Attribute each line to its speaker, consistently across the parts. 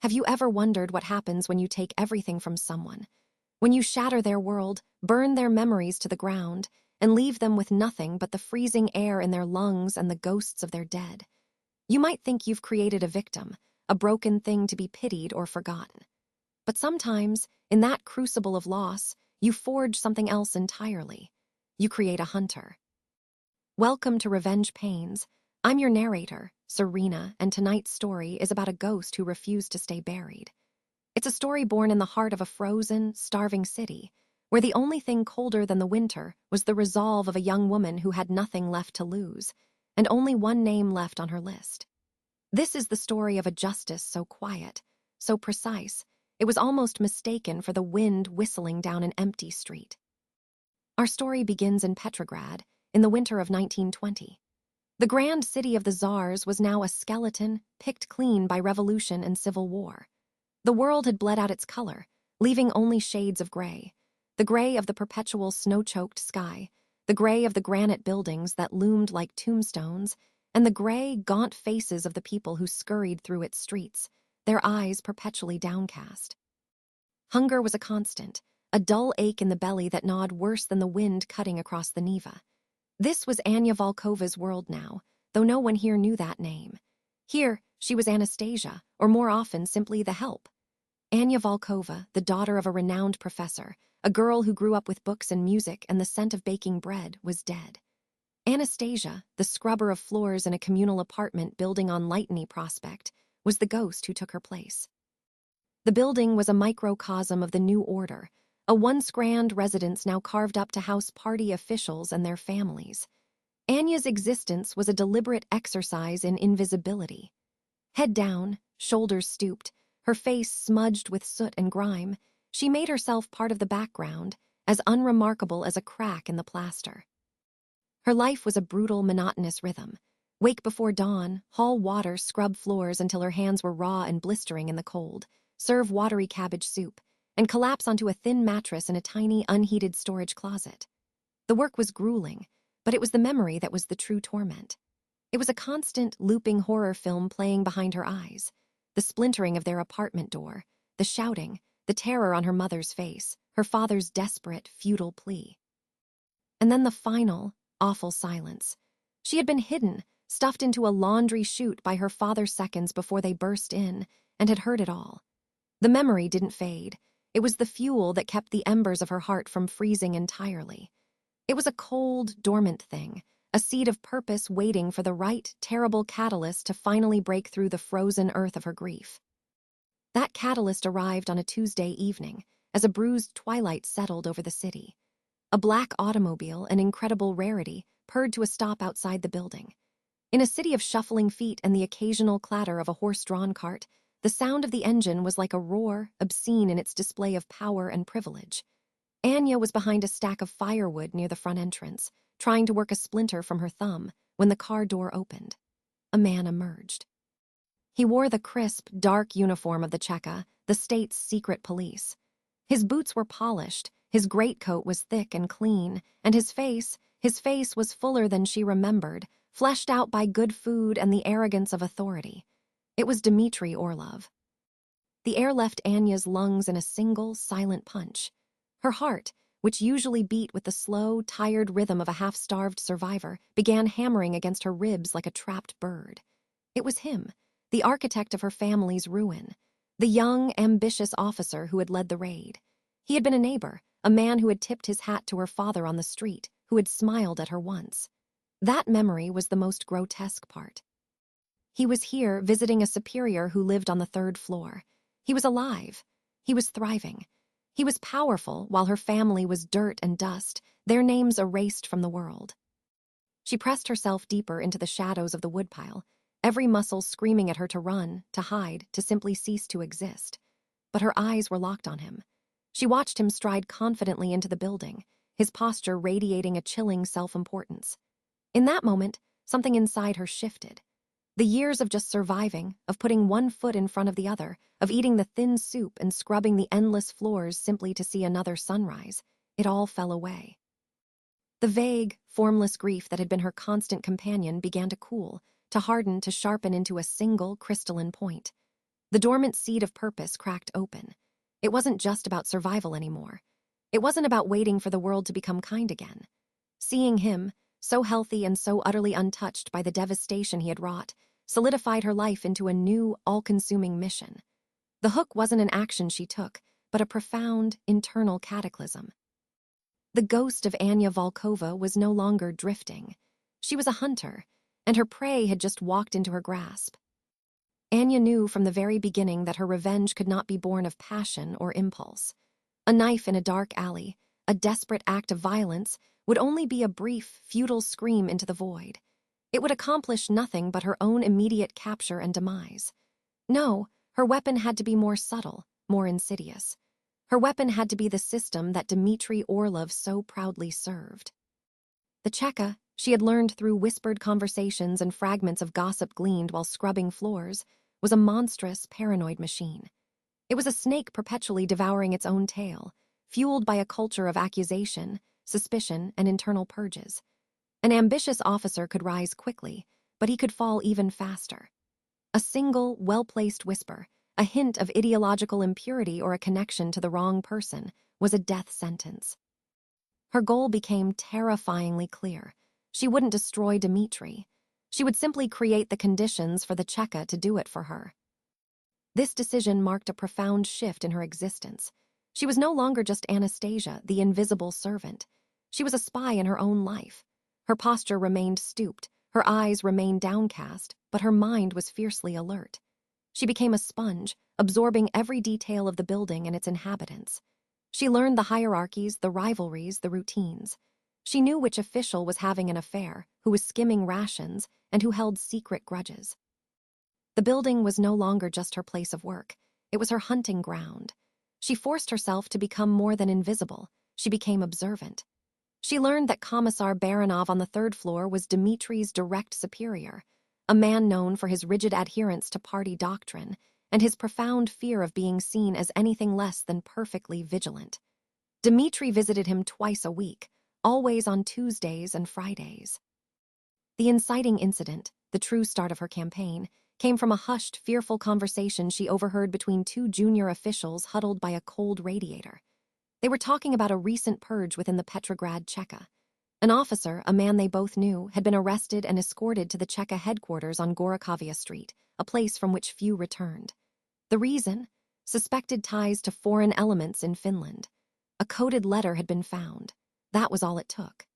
Speaker 1: Have you ever wondered what happens when you take everything from someone? When you shatter their world, burn their memories to the ground, and leave them with nothing but the freezing air in their lungs and the ghosts of their dead? You might think you've created a victim, a broken thing to be pitied or forgotten. But sometimes, in that crucible of loss, you forge something else entirely. You create a hunter. Welcome to Revenge Pains. I'm your narrator, Serena, and tonight's story is about a ghost who refused to stay buried. It's a story born in the heart of a frozen, starving city, where the only thing colder than the winter was the resolve of a young woman who had nothing left to lose, and only one name left on her list. This is the story of a justice so quiet, so precise, it was almost mistaken for the wind whistling down an empty street. Our story begins in Petrograd, in the winter of 1920. The grand city of the Tsars was now a skeleton, picked clean by revolution and civil war. The world had bled out its color, leaving only shades of gray. The gray of the perpetual snow-choked sky, the gray of the granite buildings that loomed like tombstones, and the gray, gaunt faces of the people who scurried through its streets, their eyes perpetually downcast. Hunger was a constant, a dull ache in the belly that gnawed worse than the wind cutting across the Neva. This was Anya Volkova's world now, though no one here knew that name. Here, she was Anastasia, or more often simply the help. Anya Volkova, the daughter of a renowned professor, a girl who grew up with books and music and the scent of baking bread, was dead. Anastasia, the scrubber of floors in a communal apartment building on Lightney Prospect, was the ghost who took her place. The building was a microcosm of the new order, a once-grand residence now carved up to house party officials and their families. Anya's existence was a deliberate exercise in invisibility. Head down, shoulders stooped, her face smudged with soot and grime, she made herself part of the background, as unremarkable as a crack in the plaster. Her life was a brutal, monotonous rhythm. Wake before dawn, haul water, scrub floors until her hands were raw and blistering in the cold, serve watery cabbage soup, and collapse onto a thin mattress in a tiny, unheated storage closet. The work was grueling, but it was the memory that was the true torment. It was a constant, looping horror film playing behind her eyes, the splintering of their apartment door, the shouting, the terror on her mother's face, her father's desperate, futile plea. And then the final, awful silence. She had been hidden, stuffed into a laundry chute by her father seconds before they burst in, and had heard it all. The memory didn't fade. It was the fuel that kept the embers of her heart from freezing entirely. It was a cold, dormant thing, a seed of purpose waiting for the right, terrible catalyst to finally break through the frozen earth of her grief. That catalyst arrived on a Tuesday evening, as a bruised twilight settled over the city. A black automobile, an incredible rarity, purred to a stop outside the building. In a city of shuffling feet and the occasional clatter of a horse-drawn cart, the sound of the engine was like a roar, obscene in its display of power and privilege. Anya was behind a stack of firewood near the front entrance, trying to work a splinter from her thumb, when the car door opened. A man emerged. He wore the crisp, dark uniform of the Cheka, the state's secret police. His boots were polished, his greatcoat was thick and clean, and his face was fuller than she remembered, fleshed out by good food and the arrogance of authority. It was Dmitry Orlov. The air left Anya's lungs in a single, silent punch. Her heart, which usually beat with the slow, tired rhythm of a half-starved survivor, began hammering against her ribs like a trapped bird. It was him, the architect of her family's ruin, the young, ambitious officer who had led the raid. He had been a neighbor, a man who had tipped his hat to her father on the street, who had smiled at her once. That memory was the most grotesque part. He was here visiting a superior who lived on the 3rd floor. He was alive. He was thriving. He was powerful while her family was dirt and dust, their names erased from the world. She pressed herself deeper into the shadows of the woodpile, every muscle screaming at her to run, to hide, to simply cease to exist. But her eyes were locked on him. She watched him stride confidently into the building, his posture radiating a chilling self-importance. In that moment, something inside her shifted. The years of just surviving, of putting one foot in front of the other, of eating the thin soup and scrubbing the endless floors simply to see another sunrise, it all fell away. The vague, formless grief that had been her constant companion began to cool, to harden, to sharpen into a single crystalline point. The dormant seed of purpose cracked open. It wasn't just about survival anymore. It wasn't about waiting for the world to become kind again. Seeing him, so healthy and so utterly untouched by the devastation he had wrought, solidified her life into a new, all-consuming mission. The hook wasn't an action she took, but a profound, internal cataclysm. The ghost of Anya Volkova was no longer drifting. She was a hunter, and her prey had just walked into her grasp. Anya knew from the very beginning that her revenge could not be born of passion or impulse. A knife in a dark alley, a desperate act of violence, would only be a brief, futile scream into the void. It would accomplish nothing but her own immediate capture and demise. No, her weapon had to be more subtle, more insidious. Her weapon had to be the system that Dmitry Orlov so proudly served. The Cheka, she had learned through whispered conversations and fragments of gossip gleaned while scrubbing floors, was a monstrous, paranoid machine. It was a snake perpetually devouring its own tail, fueled by a culture of accusation, suspicion, and internal purges. An ambitious officer could rise quickly, but he could fall even faster. A single, well-placed whisper, a hint of ideological impurity or a connection to the wrong person, was a death sentence. Her goal became terrifyingly clear. She wouldn't destroy Dmitry. She would simply create the conditions for the Cheka to do it for her. This decision marked a profound shift in her existence. She was no longer just Anastasia, the invisible servant. She was a spy in her own life. Her posture remained stooped, her eyes remained downcast, but her mind was fiercely alert. She became a sponge, absorbing every detail of the building and its inhabitants. She learned the hierarchies, the rivalries, the routines. She knew which official was having an affair, who was skimming rations, and who held secret grudges. The building was no longer just her place of work. It was her hunting ground. She forced herself to become more than invisible. She became observant. She learned that Commissar Baranov on the third floor was Dmitry's direct superior, a man known for his rigid adherence to party doctrine and his profound fear of being seen as anything less than perfectly vigilant. Dmitry visited him twice a week, always on Tuesdays and Fridays. The inciting incident, the true start of her campaign, came from a hushed, fearful conversation she overheard between two junior officials huddled by a cold radiator. They were talking about a recent purge within the Petrograd Cheka. An officer, a man they both knew, had been arrested and escorted to the Cheka headquarters on Gorokovia Street, a place from which few returned. The reason? Suspected ties to foreign elements in Finland. A coded letter had been found. That was all it took.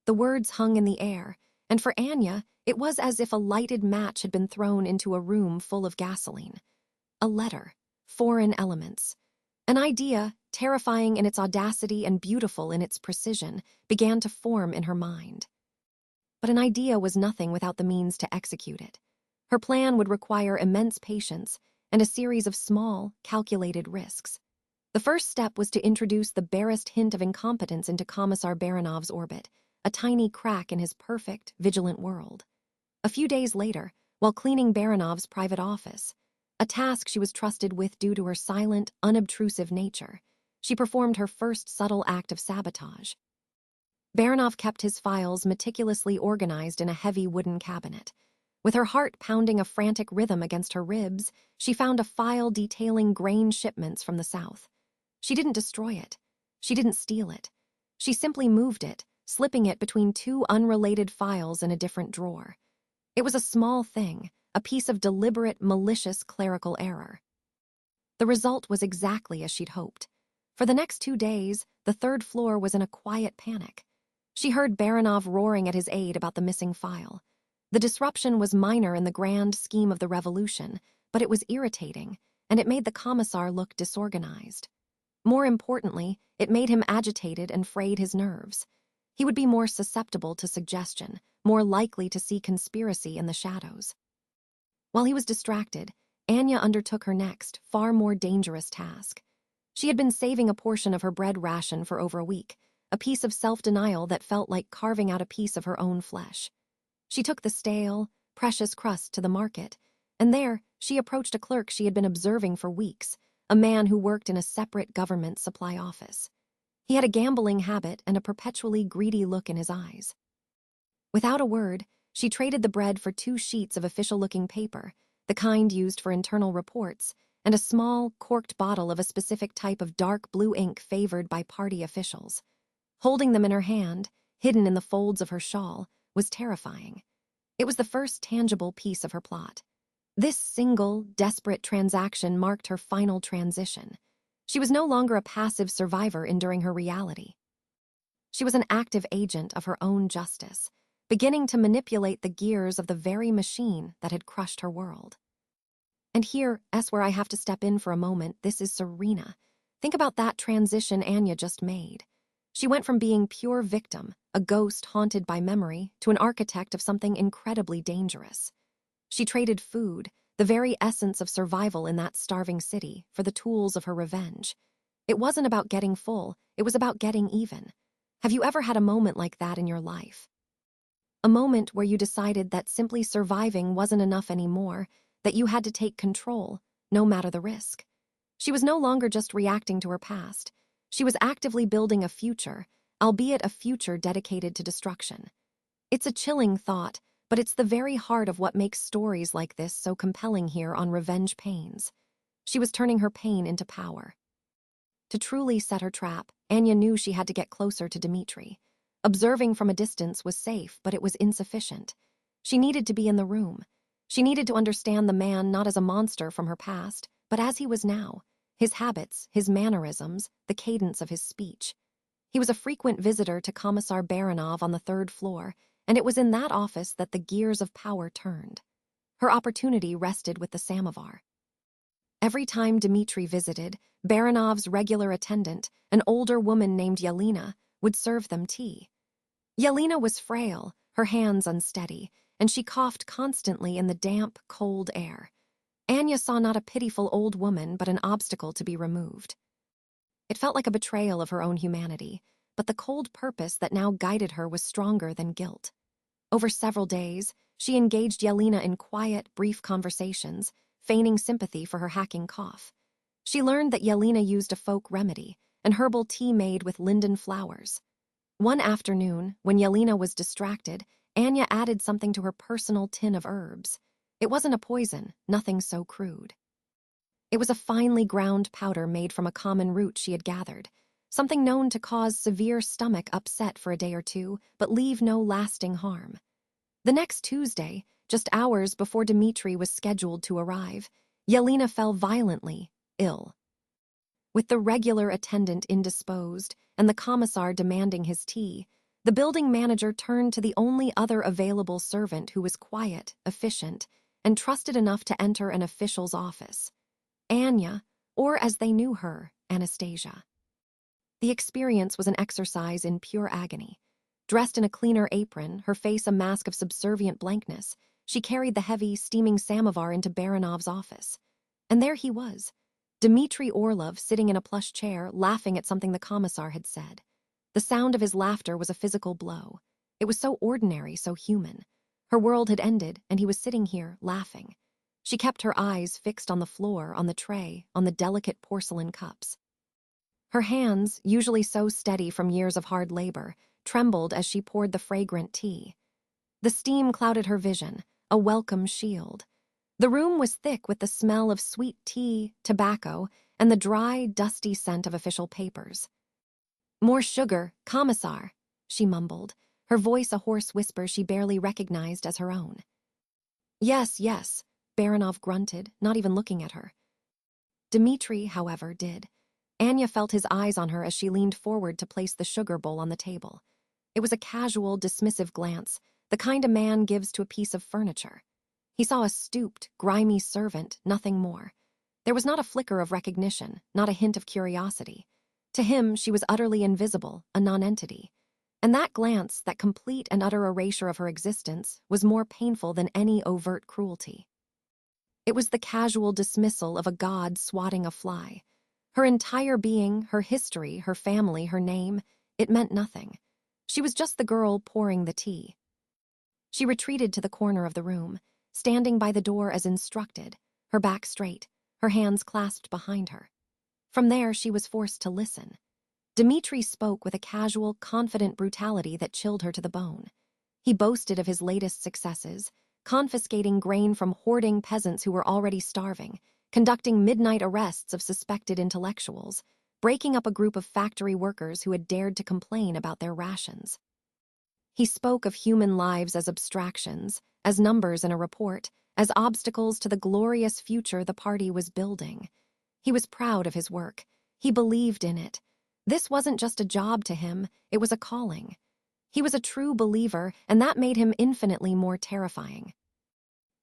Speaker 1: The words hung in the air, and for Anya, it was as if a lighted match had been thrown into a room full of gasoline. A letter, foreign elements. An idea, terrifying in its audacity and beautiful in its precision, began to form in her mind. But an idea was nothing without the means to execute it. Her plan would require immense patience and a series of small, calculated risks. The first step was to introduce the barest hint of incompetence into Commissar Baranov's orbit, a tiny crack in his perfect, vigilant world. A few days later, while cleaning Baranov's private office, a task she was trusted with due to her silent, unobtrusive nature, she performed her first subtle act of sabotage. Baranov kept his files meticulously organized in a heavy wooden cabinet. With her heart pounding a frantic rhythm against her ribs, she found a file detailing grain shipments from the south. She didn't destroy it. She didn't steal it. She simply moved it, slipping it between two unrelated files in a different drawer. It was a small thing, a piece of deliberate, malicious clerical error. The result was exactly as she'd hoped. For the next 2 days, the third floor was in a quiet panic. She heard Baranov roaring at his aide about the missing file. The disruption was minor in the grand scheme of the revolution, but it was irritating, and it made the commissar look disorganized. More importantly, it made him agitated and frayed his nerves. He would be more susceptible to suggestion, more likely to see conspiracy in the shadows. While he was distracted, Anya undertook her next, far more dangerous task. She had been saving a portion of her bread ration for over a week, a piece of self-denial that felt like carving out a piece of her own flesh. She took the stale, precious crust to the market, and there she approached a clerk she had been observing for weeks, a man who worked in a separate government supply office. He had a gambling habit and a perpetually greedy look in his eyes. Without a word, she traded the bread for 2 sheets of official-looking paper, the kind used for internal reports, and a small, corked bottle of a specific type of dark blue ink favored by party officials. Holding them in her hand, hidden in the folds of her shawl, was terrifying. It was the first tangible piece of her plot. This single, desperate transaction marked her final transition. She was no longer a passive survivor enduring her reality. She was an active agent of her own justice, beginning to manipulate the gears of the very machine that had crushed her world. And here's where I have to step in for a moment. This is Serena. Think about that transition Anya just made. She went from being pure victim, a ghost haunted by memory, to an architect of something incredibly dangerous. She traded food, the very essence of survival in that starving city, for the tools of her revenge. It wasn't about getting full, it was about getting even. Have you ever had a moment like that in your life? A moment where you decided that simply surviving wasn't enough anymore, that you had to take control, no matter the risk. She was no longer just reacting to her past. She was actively building a future, albeit a future dedicated to destruction. It's a chilling thought, but it's the very heart of what makes stories like this so compelling here on Revenge Pains. She was turning her pain into power. To truly set her trap, Anya knew she had to get closer to Dmitri. Observing from a distance was safe, but it was insufficient. She needed to be in the room. She needed to understand the man not as a monster from her past, but as he was now. His habits, his mannerisms, the cadence of his speech. He was a frequent visitor to Commissar Baranov on the 3rd floor, and it was in that office that the gears of power turned. Her opportunity rested with the samovar. Every time Dmitri visited, Baranov's regular attendant, an older woman named Yelena, would serve them tea. Yelena was frail, her hands unsteady, and she coughed constantly in the damp, cold air. Anya saw not a pitiful old woman, but an obstacle to be removed. It felt like a betrayal of her own humanity, but the cold purpose that now guided her was stronger than guilt. Over several days, she engaged Yelena in quiet, brief conversations, feigning sympathy for her hacking cough. She learned that Yelena used a folk remedy, an herbal tea made with linden flowers. One afternoon, when Yelena was distracted, Anya added something to her personal tin of herbs. It wasn't a poison, nothing so crude. It was a finely ground powder made from a common root she had gathered, something known to cause severe stomach upset for a day or two, but leave no lasting harm. The next Tuesday, just hours before Dmitri was scheduled to arrive, Yelena fell violently ill. With the regular attendant indisposed and the commissar demanding his tea, the building manager turned to the only other available servant who was quiet, efficient, and trusted enough to enter an official's office. Anya, or as they knew her, Anastasia. The experience was an exercise in pure agony. Dressed in a cleaner apron, her face a mask of subservient blankness, she carried the heavy, steaming samovar into Baranov's office. And there he was, Dmitri Orlov sitting in a plush chair, laughing at something the commissar had said. The sound of his laughter was a physical blow. It was so ordinary, so human. Her world had ended, and he was sitting here, laughing. She kept her eyes fixed on the floor, on the tray, on the delicate porcelain cups. Her hands, usually so steady from years of hard labor, trembled as she poured the fragrant tea. The steam clouded her vision, a welcome shield. The room was thick with the smell of sweet tea, tobacco, and the dry, dusty scent of official papers. "More sugar, Commissar," she mumbled, her voice a hoarse whisper she barely recognized as her own. "Yes, yes," Baranov grunted, not even looking at her. Dmitri, however, did. Anya felt his eyes on her as she leaned forward to place the sugar bowl on the table. It was a casual, dismissive glance, the kind a man gives to a piece of furniture. He saw a stooped, grimy servant, nothing more. There was not a flicker of recognition, not a hint of curiosity. To him, she was utterly invisible, a nonentity. And that glance, that complete and utter erasure of her existence, was more painful than any overt cruelty. It was the casual dismissal of a god swatting a fly. Her entire being, her history, her family, her name, it meant nothing. She was just the girl pouring the tea. She retreated to the corner of the room, standing by the door as instructed, her back straight, her hands clasped behind her. From there, she was forced to listen. Dmitri spoke with a casual, confident brutality that chilled her to the bone. He boasted of his latest successes, confiscating grain from hoarding peasants who were already starving, conducting midnight arrests of suspected intellectuals, breaking up a group of factory workers who had dared to complain about their rations. He spoke of human lives as abstractions, as numbers in a report, as obstacles to the glorious future the party was building. He was proud of his work. He believed in it. This wasn't just a job to him, it was a calling. He was a true believer, and that made him infinitely more terrifying.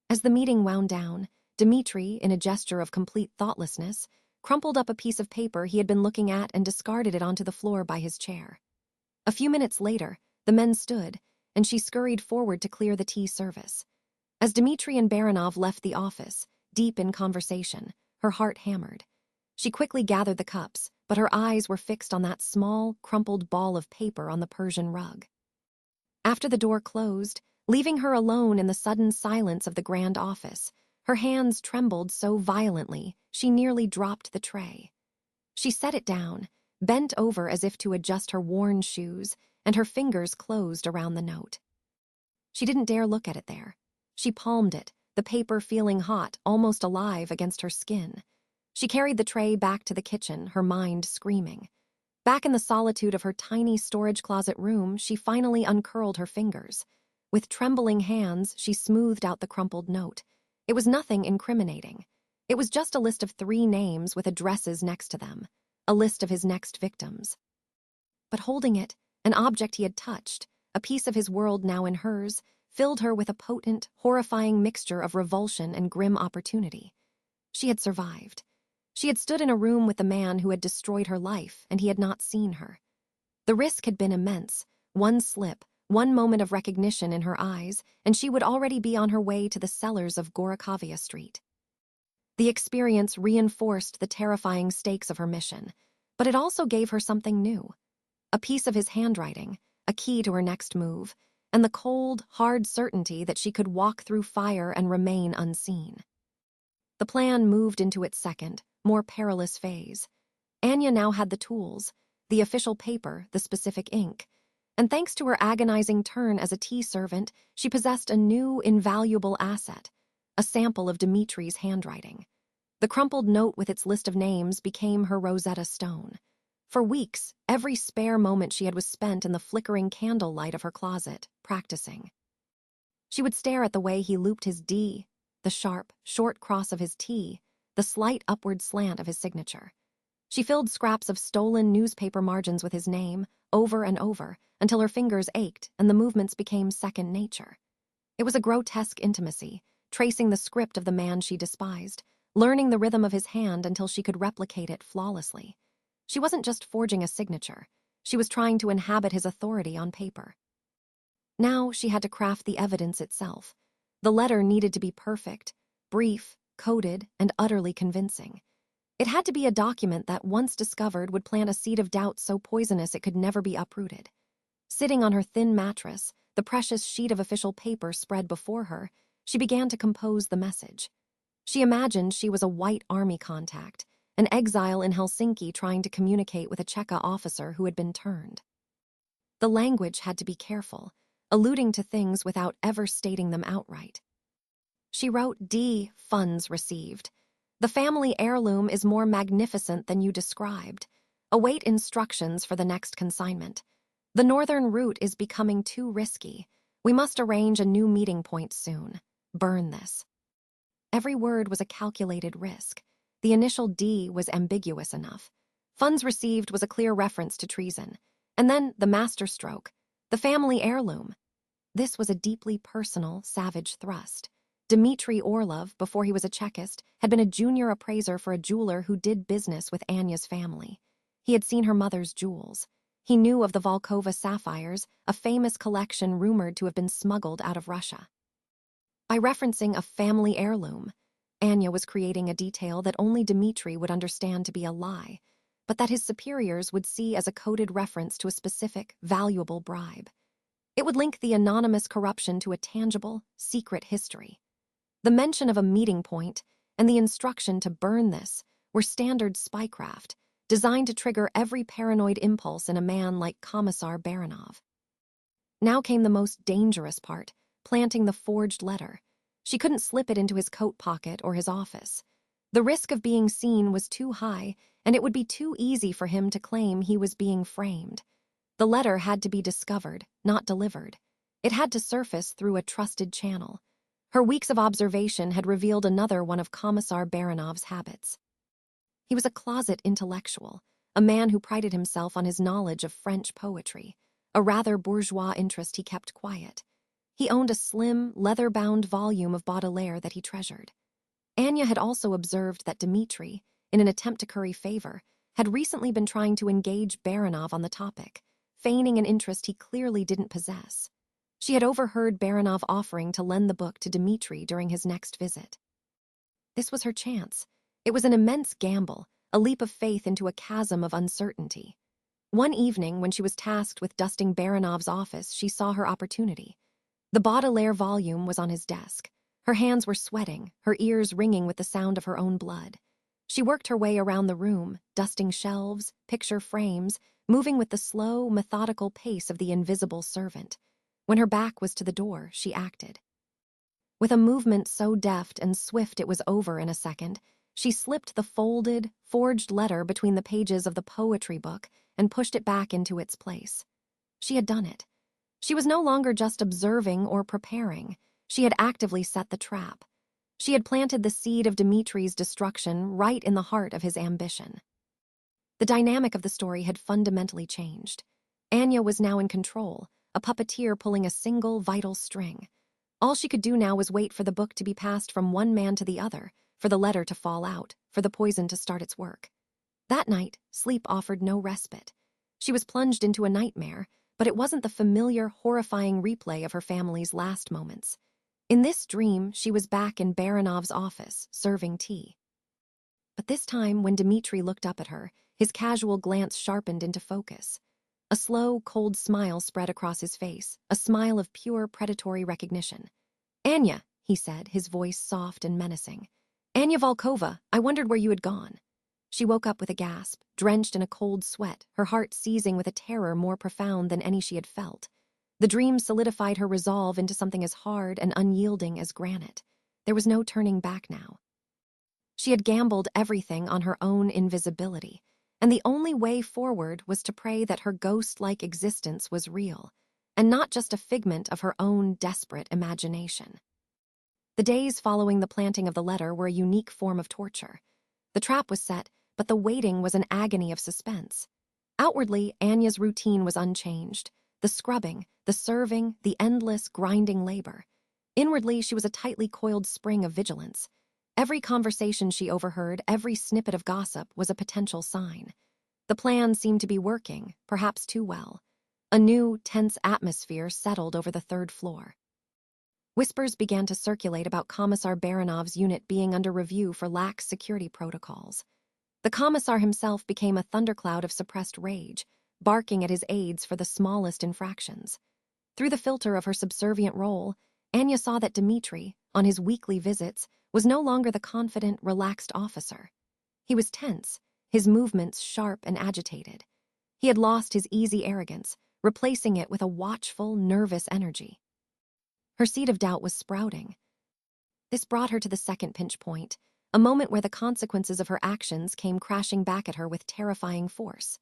Speaker 1: As the meeting wound down, Dmitri, in a gesture of complete thoughtlessness, crumpled up a piece of paper he had been looking at and discarded it onto the floor by his chair. A few minutes later, the men stood, and she scurried forward to clear the tea service. As Dmitri and Baranov left the office, deep in conversation, her heart hammered. She quickly gathered the cups, but her eyes were fixed on that small, crumpled ball of paper on the Persian rug. After the door closed, leaving her alone in the sudden silence of the grand office, her hands trembled so violently she nearly dropped the tray. She set it down, bent over as if to adjust her worn shoes, and her fingers closed around the note. She didn't dare look at it there. She palmed it, the paper feeling hot, almost alive against her skin. She carried the tray back to the kitchen, her mind screaming. Back in the solitude of her tiny storage closet room, she finally uncurled her fingers. With trembling hands, she smoothed out the crumpled note. It was nothing incriminating. It was just a list of 3 names with addresses next to them, a list of his next victims. But holding it, an object he had touched, a piece of his world now in hers, filled her with a potent, horrifying mixture of revulsion and grim opportunity. She had survived. She had stood in a room with the man who had destroyed her life, and he had not seen her. The risk had been immense. One slip, one moment of recognition in her eyes, and she would already be on her way to the cellars of Gorokhovia Street. The experience reinforced the terrifying stakes of her mission, but it also gave her something new. A piece of his handwriting, a key to her next move, and the cold, hard certainty that she could walk through fire and remain unseen. The plan moved into its second, more perilous phase. Anya now had the tools, the official paper, the specific ink, and thanks to her agonizing turn as a tea servant, she possessed a new, invaluable asset, a sample of Dmitri's handwriting. The crumpled note with its list of names became her Rosetta Stone. For weeks, every spare moment she had was spent in the flickering candlelight of her closet, practicing. She would stare at the way he looped his D, the sharp, short cross of his T, the slight upward slant of his signature. She filled scraps of stolen newspaper margins with his name, over and over, until her fingers ached and the movements became second nature. It was a grotesque intimacy, tracing the script of the man she despised, learning the rhythm of his hand until she could replicate it flawlessly. She wasn't just forging a signature. She was trying to inhabit his authority on paper. Now she had to craft the evidence itself. The letter needed to be perfect, brief, coded, and utterly convincing. It had to be a document that, once discovered, would plant a seed of doubt so poisonous it could never be uprooted. Sitting on her thin mattress, the precious sheet of official paper spread before her, she began to compose the message. She imagined she was a white army contact, an exile in Helsinki trying to communicate with a Cheka officer who had been turned. The language had to be careful, alluding to things without ever stating them outright. She wrote D. Funds received. The family heirloom is more magnificent than you described. Await instructions for the next consignment. The northern route is becoming too risky. We must arrange a new meeting point soon. Burn this. Every word was a calculated risk. The initial D was ambiguous enough. Funds received was a clear reference to treason. And then the masterstroke, the family heirloom. This was a deeply personal, savage thrust. Dmitri Orlov, before he was a Chekist, had been a junior appraiser for a jeweler who did business with Anya's family. He had seen her mother's jewels. He knew of the Volkova sapphires, a famous collection rumored to have been smuggled out of Russia. By referencing a family heirloom, Anya was creating a detail that only Dmitri would understand to be a lie, but that his superiors would see as a coded reference to a specific, valuable bribe. It would link the anonymous corruption to a tangible, secret history. The mention of a meeting point and the instruction to burn this were standard spycraft, designed to trigger every paranoid impulse in a man like Commissar Baranov. Now came the most dangerous part, planting the forged letter. She couldn't slip it into his coat pocket or his office. The risk of being seen was too high, and it would be too easy for him to claim he was being framed. The letter had to be discovered, not delivered. It had to surface through a trusted channel. Her weeks of observation had revealed another one of Commissar Baranov's habits. He was a closet intellectual, a man who prided himself on his knowledge of French poetry, a rather bourgeois interest he kept quiet. He owned a slim, leather-bound volume of Baudelaire that he treasured. Anya had also observed that Dmitri, in an attempt to curry favor, had recently been trying to engage Baranov on the topic, feigning an interest he clearly didn't possess. She had overheard Baranov offering to lend the book to Dmitri during his next visit. This was her chance. It was an immense gamble, a leap of faith into a chasm of uncertainty. One evening, when she was tasked with dusting Baranov's office, she saw her opportunity. The Baudelaire volume was on his desk. Her hands were sweating, her ears ringing with the sound of her own blood. She worked her way around the room, dusting shelves, picture frames, moving with the slow, methodical pace of the invisible servant. When her back was to the door, she acted. With a movement so deft and swift it was over in a second, she slipped the folded, forged letter between the pages of the poetry book and pushed it back into its place. She had done it. She was no longer just observing or preparing. She had actively set the trap. She had planted the seed of Dmitri's destruction right in the heart of his ambition. The dynamic of the story had fundamentally changed. Anya was now in control, a puppeteer pulling a single vital string. All she could do now was wait for the book to be passed from one man to the other, for the letter to fall out, for the poison to start its work. That night, sleep offered no respite. She was plunged into a nightmare, but it wasn't the familiar, horrifying replay of her family's last moments. In this dream, she was back in Baranov's office, serving tea. But this time, when Dmitri looked up at her, his casual glance sharpened into focus. A slow, cold smile spread across his face, a smile of pure predatory recognition. "Anya," he said, his voice soft and menacing. "Anya Volkova, I wondered where you had gone." She woke up with a gasp, drenched in a cold sweat, her heart seizing with a terror more profound than any she had felt. The dream solidified her resolve into something as hard and unyielding as granite. There was no turning back now. She had gambled everything on her own invisibility, and the only way forward was to pray that her ghost-like existence was real, and not just a figment of her own desperate imagination. The days following the planting of the letter were a unique form of torture. The trap was set, but the waiting was an agony of suspense. Outwardly, Anya's routine was unchanged. The scrubbing, the serving, the endless, grinding labor. Inwardly, she was a tightly coiled spring of vigilance. Every conversation she overheard, every snippet of gossip, was a potential sign. The plan seemed to be working, perhaps too well. A new, tense atmosphere settled over the third floor. Whispers began to circulate about Commissar Baranov's unit being under review for lax security protocols. The commissar himself became a thundercloud of suppressed rage, barking at his aides for the smallest infractions. Through the filter of her subservient role, Anya saw that Dmitri, on his weekly visits, was no longer the confident, relaxed officer. He was tense, his movements sharp and agitated. He had lost his easy arrogance, replacing it with a watchful, nervous energy. Her seed of doubt was sprouting. This brought her to the second pinch point, a moment where the consequences of her actions came crashing back at her with terrifying force.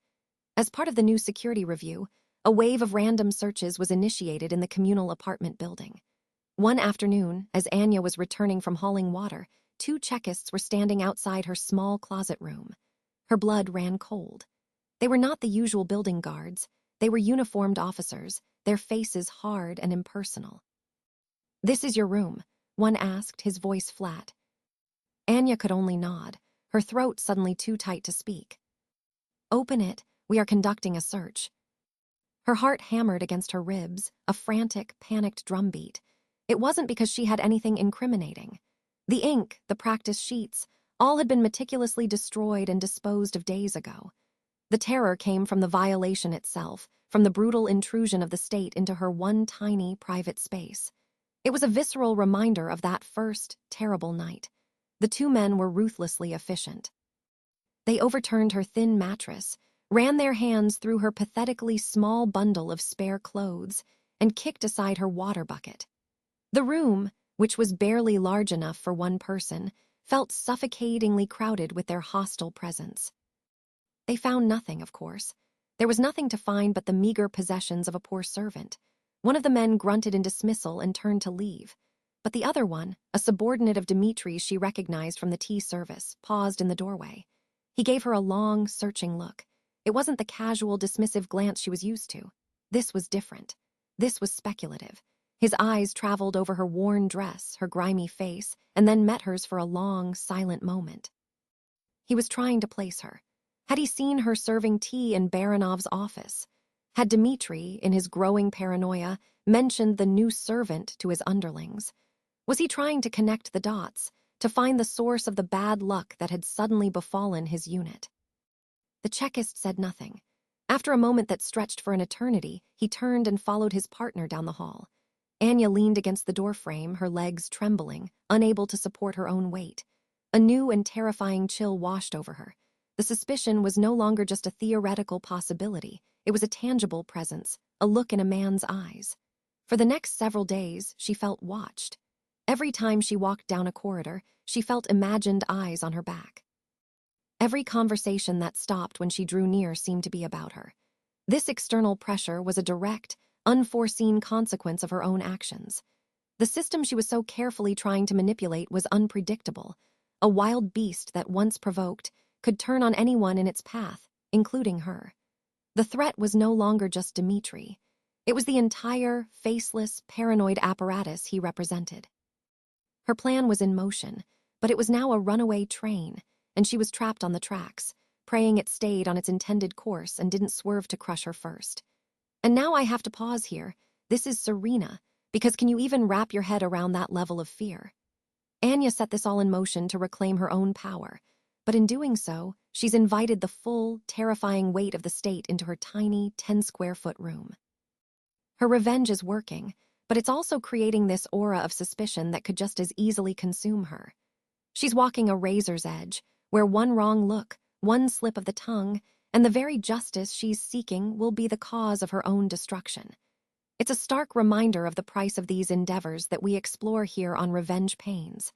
Speaker 1: As part of the new security review, a wave of random searches was initiated in the communal apartment building. One afternoon, as Anya was returning from hauling water, 2 Chekists were standing outside her small closet room. Her blood ran cold. They were not the usual building guards. They were uniformed officers, their faces hard and impersonal. "This is your room," one asked, his voice flat. Anya could only nod, her throat suddenly too tight to speak. "Open it, we are conducting a search." Her heart hammered against her ribs, a frantic, panicked drumbeat. It wasn't because she had anything incriminating. The ink, the practice sheets, all had been meticulously destroyed and disposed of days ago. The terror came from the violation itself, from the brutal intrusion of the state into her one tiny, private space. It was a visceral reminder of that first, terrible night. The 2 men were ruthlessly efficient. They overturned her thin mattress, ran their hands through her pathetically small bundle of spare clothes, and kicked aside her water bucket. The room, which was barely large enough for one person, felt suffocatingly crowded with their hostile presence. They found nothing, of course. There was nothing to find but the meager possessions of a poor servant. One of the men grunted in dismissal and turned to leave. But the other one, a subordinate of Dimitri's she recognized from the tea service, paused in the doorway. He gave her a long, searching look. It wasn't the casual, dismissive glance she was used to. This was different. This was speculative. His eyes traveled over her worn dress, her grimy face, and then met hers for a long, silent moment. He was trying to place her. Had he seen her serving tea in Baranov's office? Had Dmitri, in his growing paranoia, mentioned the new servant to his underlings? Was he trying to connect the dots, to find the source of the bad luck that had suddenly befallen his unit? The Chekist said nothing. After a moment that stretched for an eternity, he turned and followed his partner down the hall. Anya leaned against the doorframe, her legs trembling, unable to support her own weight. A new and terrifying chill washed over her. The suspicion was no longer just a theoretical possibility. It was a tangible presence, a look in a man's eyes. For the next several days, she felt watched. Every time she walked down a corridor, she felt imagined eyes on her back. Every conversation that stopped when she drew near seemed to be about her. This external pressure was a direct, unforeseen consequence of her own actions. The system she was so carefully trying to manipulate was unpredictable. A wild beast that, once provoked, could turn on anyone in its path, including her. The threat was no longer just Dmitri. It was the entire, faceless, paranoid apparatus he represented. Her plan was in motion, but it was now a runaway train, and she was trapped on the tracks, praying it stayed on its intended course and didn't swerve to crush her first. And now I have to pause here. This is Serena, because can you even wrap your head around that level of fear? Anya set this all in motion to reclaim her own power, but in doing so, she's invited the full, terrifying weight of the state into her tiny, 10-square-foot room. Her revenge is working, but it's also creating this aura of suspicion that could just as easily consume her. She's walking a razor's edge, where one wrong look, one slip of the tongue, and the very justice she's seeking will be the cause of her own destruction. It's a stark reminder of the price of these endeavors that we explore here on Revenge Pains.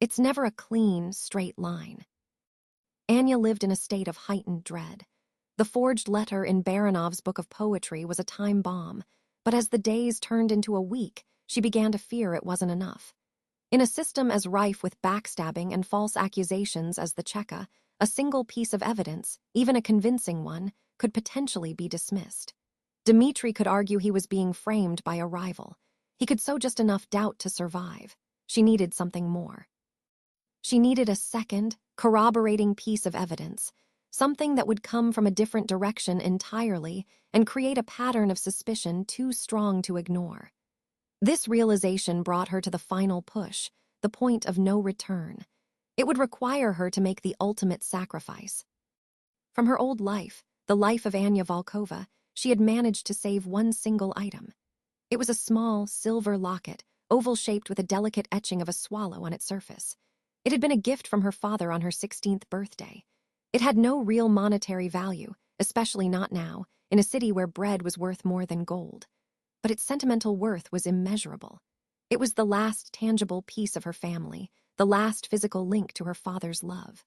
Speaker 1: It's never a clean, straight line. Anya lived in a state of heightened dread. The forged letter in Baranov's book of poetry was a time bomb, but as the days turned into a week, she began to fear it wasn't enough. In a system as rife with backstabbing and false accusations as the Cheka, a single piece of evidence, even a convincing one, could potentially be dismissed. Dmitri could argue he was being framed by a rival. He could sow just enough doubt to survive. She needed something more. She needed a second, corroborating piece of evidence, something that would come from a different direction entirely and create a pattern of suspicion too strong to ignore. This realization brought her to the final push, the point of no return. It would require her to make the ultimate sacrifice. From her old life, the life of Anya Volkova, she had managed to save one single item. It was a small, silver locket, oval-shaped with a delicate etching of a swallow on its surface. It had been a gift from her father on her 16th birthday. It had no real monetary value, especially not now, in a city where bread was worth more than gold. But its sentimental worth was immeasurable. It was the last tangible piece of her family, the last physical link to her father's love.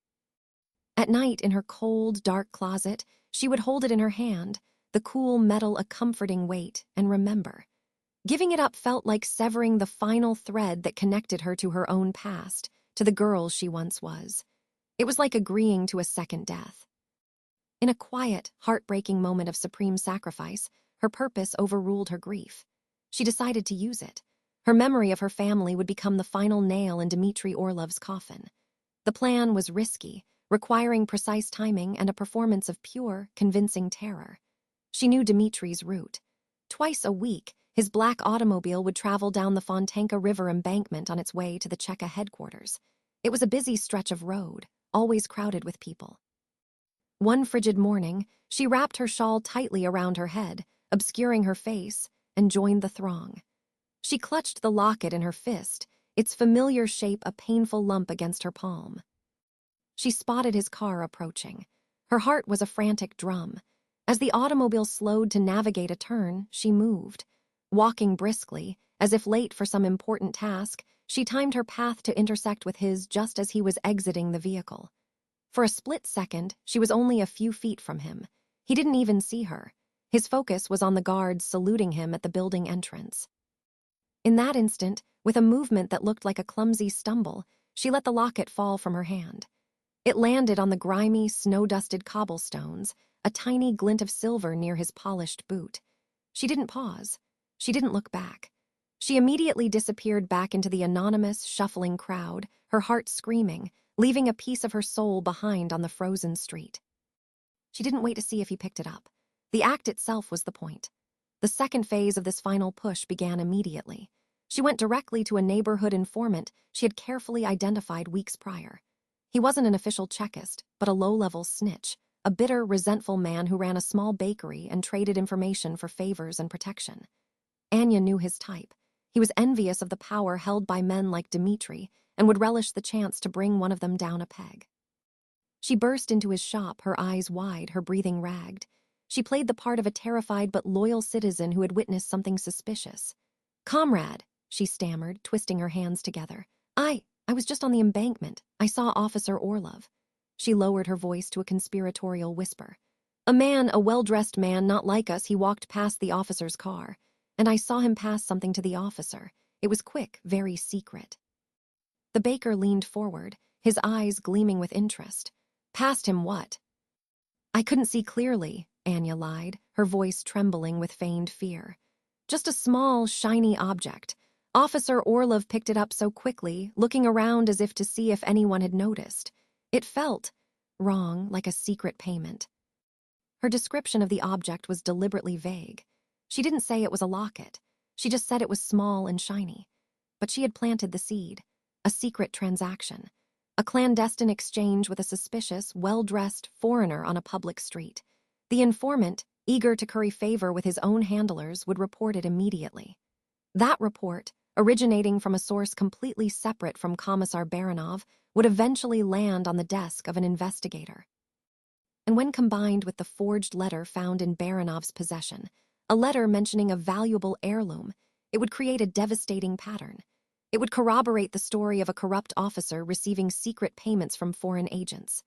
Speaker 1: At night, in her cold, dark closet, she would hold it in her hand, the cool metal a comforting weight, and remember. Giving it up felt like severing the final thread that connected her to her own past, to the girl she once was. It was like agreeing to a second death. In a quiet, heartbreaking moment of supreme sacrifice, her purpose overruled her grief. She decided to use it. Her memory of her family would become the final nail in Dmitri Orlov's coffin. The plan was risky, requiring precise timing and a performance of pure, convincing terror. She knew Dmitri's route. Twice a week, his black automobile would travel down the Fontanka River embankment on its way to the Cheka headquarters. It was a busy stretch of road, always crowded with people. One frigid morning, she wrapped her shawl tightly around her head, obscuring her face, and joined the throng. She clutched the locket in her fist, its familiar shape a painful lump against her palm. She spotted his car approaching. Her heart was a frantic drum. As the automobile slowed to navigate a turn, she moved. Walking briskly, as if late for some important task, She timed her path to intersect with his just as he was exiting the vehicle. For a split second, she was only a few feet from him. He didn't even see her. His focus was on the guards saluting him at the building entrance. In that instant, with a movement that looked like a clumsy stumble, she let the locket fall from her hand. It landed on the grimy, snow-dusted cobblestones, a tiny glint of silver near his polished boot. She didn't pause. She didn't look back. She immediately disappeared back into the anonymous, shuffling crowd, her heart screaming, leaving a piece of her soul behind on the frozen street. She didn't wait to see if he picked it up. The act itself was the point. The second phase of this final push began immediately. She went directly to a neighborhood informant she had carefully identified weeks prior. He wasn't an official Chekist, but a low-level snitch, a bitter, resentful man who ran a small bakery and traded information for favors and protection. Anya knew his type. He was envious of the power held by men like Dmitri and would relish the chance to bring one of them down a peg. She burst into his shop, her eyes wide, her breathing ragged. She played the part of a terrified but loyal citizen who had witnessed something suspicious. "Comrade," she stammered, twisting her hands together. I was just on the embankment. I saw Officer Orlov." She lowered her voice to a conspiratorial whisper. A well-dressed man, not like us, he walked past the officer's car. And I saw him pass something to the officer. It was quick, very secret." The baker leaned forward, his eyes gleaming with interest. "Past him what?" "I couldn't see clearly," Anya lied, her voice trembling with feigned fear. "Just a small, shiny object. Officer Orlov picked it up so quickly, looking around as if to see if anyone had noticed. It felt wrong, like a secret payment." Her description of the object was deliberately vague. She didn't say it was a locket. She just said it was small and shiny. But she had planted the seed. A secret transaction. A clandestine exchange with a suspicious, well-dressed foreigner on a public street. The informant, eager to curry favor with his own handlers, would report it immediately. That report, originating from a source completely separate from Commissar Baranov, would eventually land on the desk of an investigator. And when combined with the forged letter found in Baranov's possession, a letter mentioning a valuable heirloom, it would create a devastating pattern. It would corroborate the story of a corrupt officer receiving secret payments from foreign agents.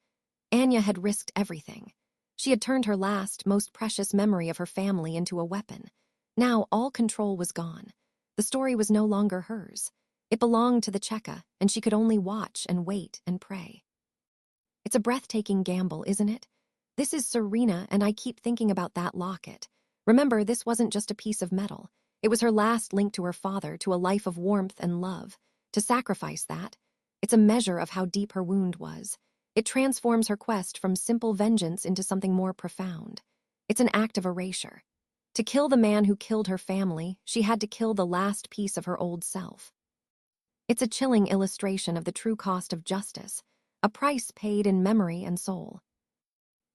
Speaker 1: Anya had risked everything. She had turned her last, most precious memory of her family into a weapon. Now all control was gone. The story was no longer hers. It belonged to the Cheka, and she could only watch and wait and pray. It's a breathtaking gamble, isn't it? This is Serena, and I keep thinking about that locket. Remember, this wasn't just a piece of metal. It was her last link to her father, to a life of warmth and love. To sacrifice that, it's a measure of how deep her wound was. It transforms her quest from simple vengeance into something more profound. It's an act of erasure. To kill the man who killed her family, she had to kill the last piece of her old self. It's a chilling illustration of the true cost of justice, a price paid in memory and soul.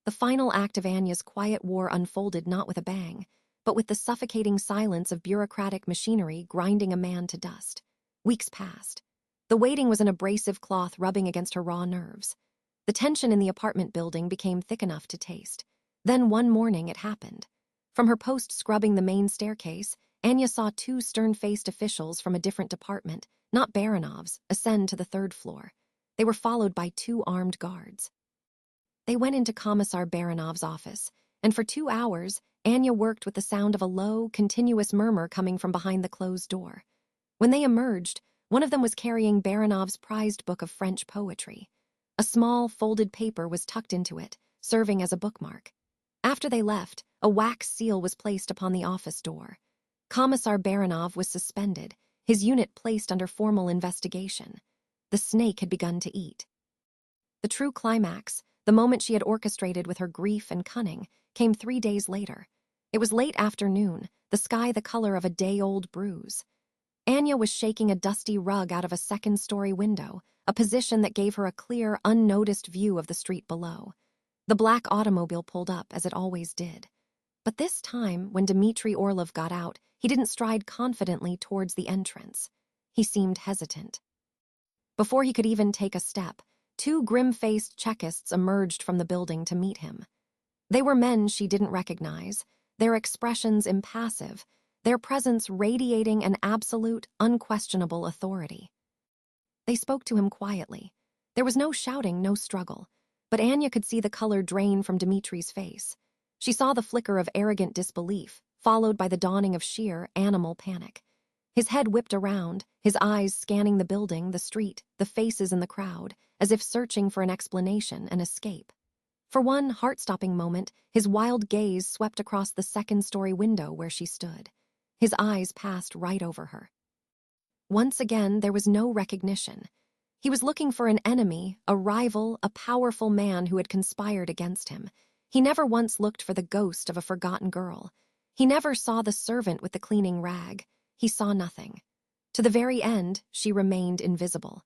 Speaker 1: The final act of Anya's quiet war unfolded not with a bang, but with the suffocating silence of bureaucratic machinery grinding a man to dust. Weeks passed. The waiting was an abrasive cloth rubbing against her raw nerves. The tension in the apartment building became thick enough to taste. Then one morning it happened. From her post scrubbing the main staircase, Anya saw two stern-faced officials from a different department, not Baranov's, ascend to the third floor. They were followed by two armed guards. They went into Commissar Baranov's office, and for 2 hours, Anya worked with the sound of a low, continuous murmur coming from behind the closed door. When they emerged, one of them was carrying Baranov's prized book of French poetry. A small, folded paper was tucked into it, serving as a bookmark. After they left, a wax seal was placed upon the office door. Commissar Baranov was suspended, his unit placed under formal investigation. The snake had begun to eat. The true climax, the moment she had orchestrated with her grief and cunning, came 3 days later. It was late afternoon, the sky the color of a day-old bruise. Anya was shaking a dusty rug out of a second-story window, a position that gave her a clear, unnoticed view of the street below. The black automobile pulled up, as it always did. But this time, when Dmitri Orlov got out, he didn't stride confidently towards the entrance. He seemed hesitant. Before he could even take a step, 2 grim-faced Chekists emerged from the building to meet him. They were men she didn't recognize, their expressions impassive, their presence radiating an absolute, unquestionable authority. They spoke to him quietly. There was no shouting, no struggle, but Anya could see the color drain from Dimitri's face. She saw the flicker of arrogant disbelief, followed by the dawning of sheer animal panic. His head whipped around, his eyes scanning the building, the street, the faces in the crowd, as if searching for an explanation, an escape. For one heart-stopping moment, his wild gaze swept across the second-story window where she stood. His eyes passed right over her. Once again, there was no recognition. He was looking for an enemy, a rival, a powerful man who had conspired against him. He never once looked for the ghost of a forgotten girl. He never saw the servant with the cleaning rag. He saw nothing. To the very end, she remained invisible.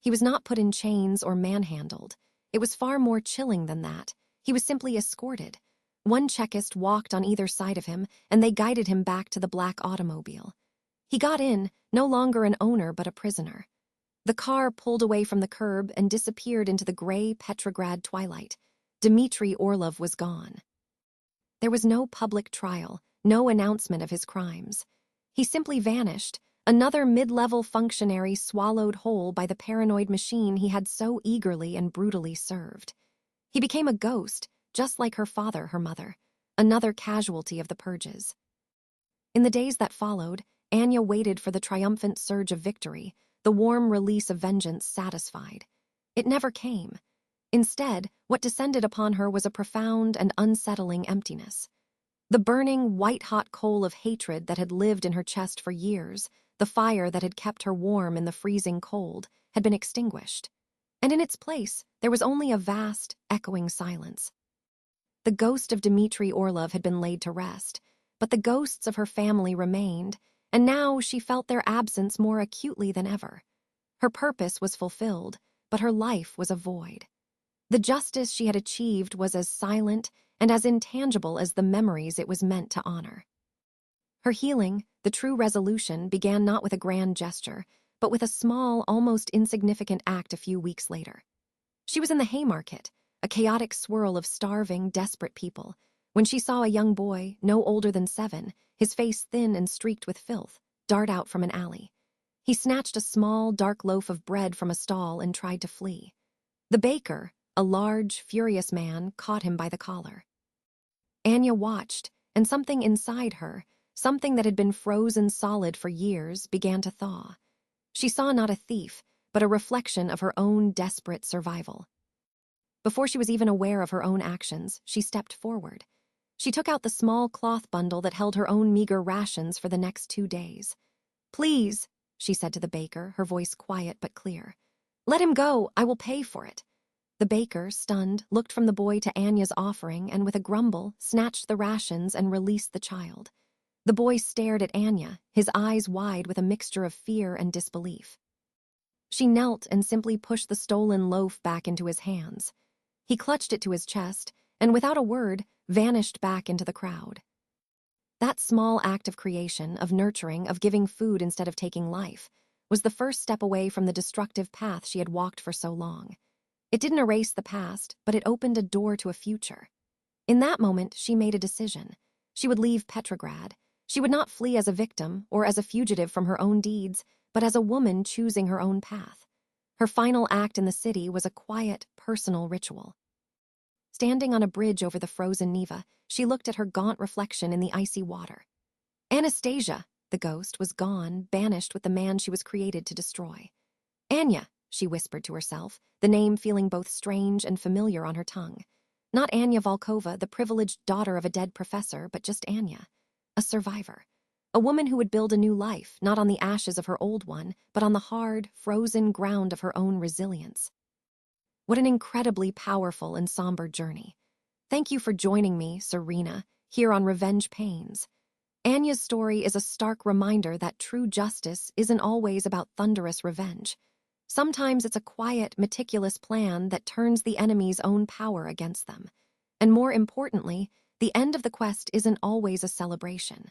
Speaker 1: He was not put in chains or manhandled. It was far more chilling than that. He was simply escorted. One Chekist walked on either side of him, and they guided him back to the black automobile. He got in, no longer an owner but a prisoner. The car pulled away from the curb and disappeared into the gray Petrograd twilight. Dmitry Orlov was gone. There was no public trial, no announcement of his crimes. He simply vanished, another mid-level functionary swallowed whole by the paranoid machine he had so eagerly and brutally served. He became a ghost, just like her father, her mother, another casualty of the purges. In the days that followed, Anya waited for the triumphant surge of victory, the warm release of vengeance satisfied. It never came. Instead, what descended upon her was a profound and unsettling emptiness. The burning, white-hot coal of hatred that had lived in her chest for years, the fire that had kept her warm in the freezing cold, had been extinguished. And in its place, there was only a vast, echoing silence. The ghost of Dmitry Orlov had been laid to rest, but the ghosts of her family remained, and now she felt their absence more acutely than ever. Her purpose was fulfilled, but her life was a void. The justice she had achieved was as silent and as intangible as the memories it was meant to honor. Her healing, the true resolution, began not with a grand gesture, but with a small, almost insignificant act a few weeks later. She was in the Haymarket, a chaotic swirl of starving, desperate people, when she saw a young boy, no older than 7, his face thin and streaked with filth, dart out from an alley. He snatched a small, dark loaf of bread from a stall and tried to flee. The baker, a large, furious man, caught him by the collar. Anya watched, and something inside her, something that had been frozen solid for years, began to thaw. She saw not a thief, but a reflection of her own desperate survival. Before she was even aware of her own actions, she stepped forward. She took out the small cloth bundle that held her own meager rations for the next 2 days. "Please," she said to the baker, her voice quiet but clear. "Let him go, I will pay for it." The baker, stunned, looked from the boy to Anya's offering and with a grumble, snatched the rations and released the child. The boy stared at Anya, his eyes wide with a mixture of fear and disbelief. She knelt and simply pushed the stolen loaf back into his hands. He clutched it to his chest and, without a word, vanished back into the crowd. That small act of creation, of nurturing, of giving food instead of taking life, was the first step away from the destructive path she had walked for so long. It didn't erase the past, but it opened a door to a future. In that moment, she made a decision. She would leave Petrograd. She would not flee as a victim or as a fugitive from her own deeds, but as a woman choosing her own path. Her final act in the city was a quiet, personal ritual. Standing on a bridge over the frozen Neva, she looked at her gaunt reflection in the icy water. Anastasia, the ghost, was gone, banished with the man she was created to destroy. Anya, she whispered to herself, the name feeling both strange and familiar on her tongue. Not Anya Volkova, the privileged daughter of a dead professor, but just Anya, a survivor. A woman who would build a new life, not on the ashes of her old one, but on the hard, frozen ground of her own resilience. What an incredibly powerful and somber journey. Thank you for joining me, Serena, here on Revenge Pains. Anya's story is a stark reminder that true justice isn't always about thunderous revenge. Sometimes it's a quiet, meticulous plan that turns the enemy's own power against them. And more importantly, the end of the quest isn't always a celebration.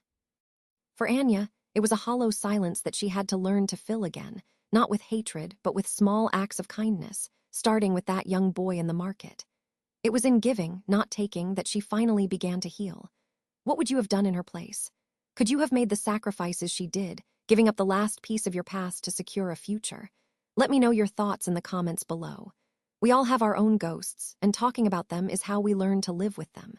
Speaker 1: For Anya, it was a hollow silence that she had to learn to fill again, not with hatred, but with small acts of kindness, starting with that young boy in the market. It was in giving, not taking, that she finally began to heal. What would you have done in her place? Could you have made the sacrifices she did, giving up the last piece of your past to secure a future? Let me know your thoughts in the comments below. We all have our own ghosts, and talking about them is how we learn to live with them.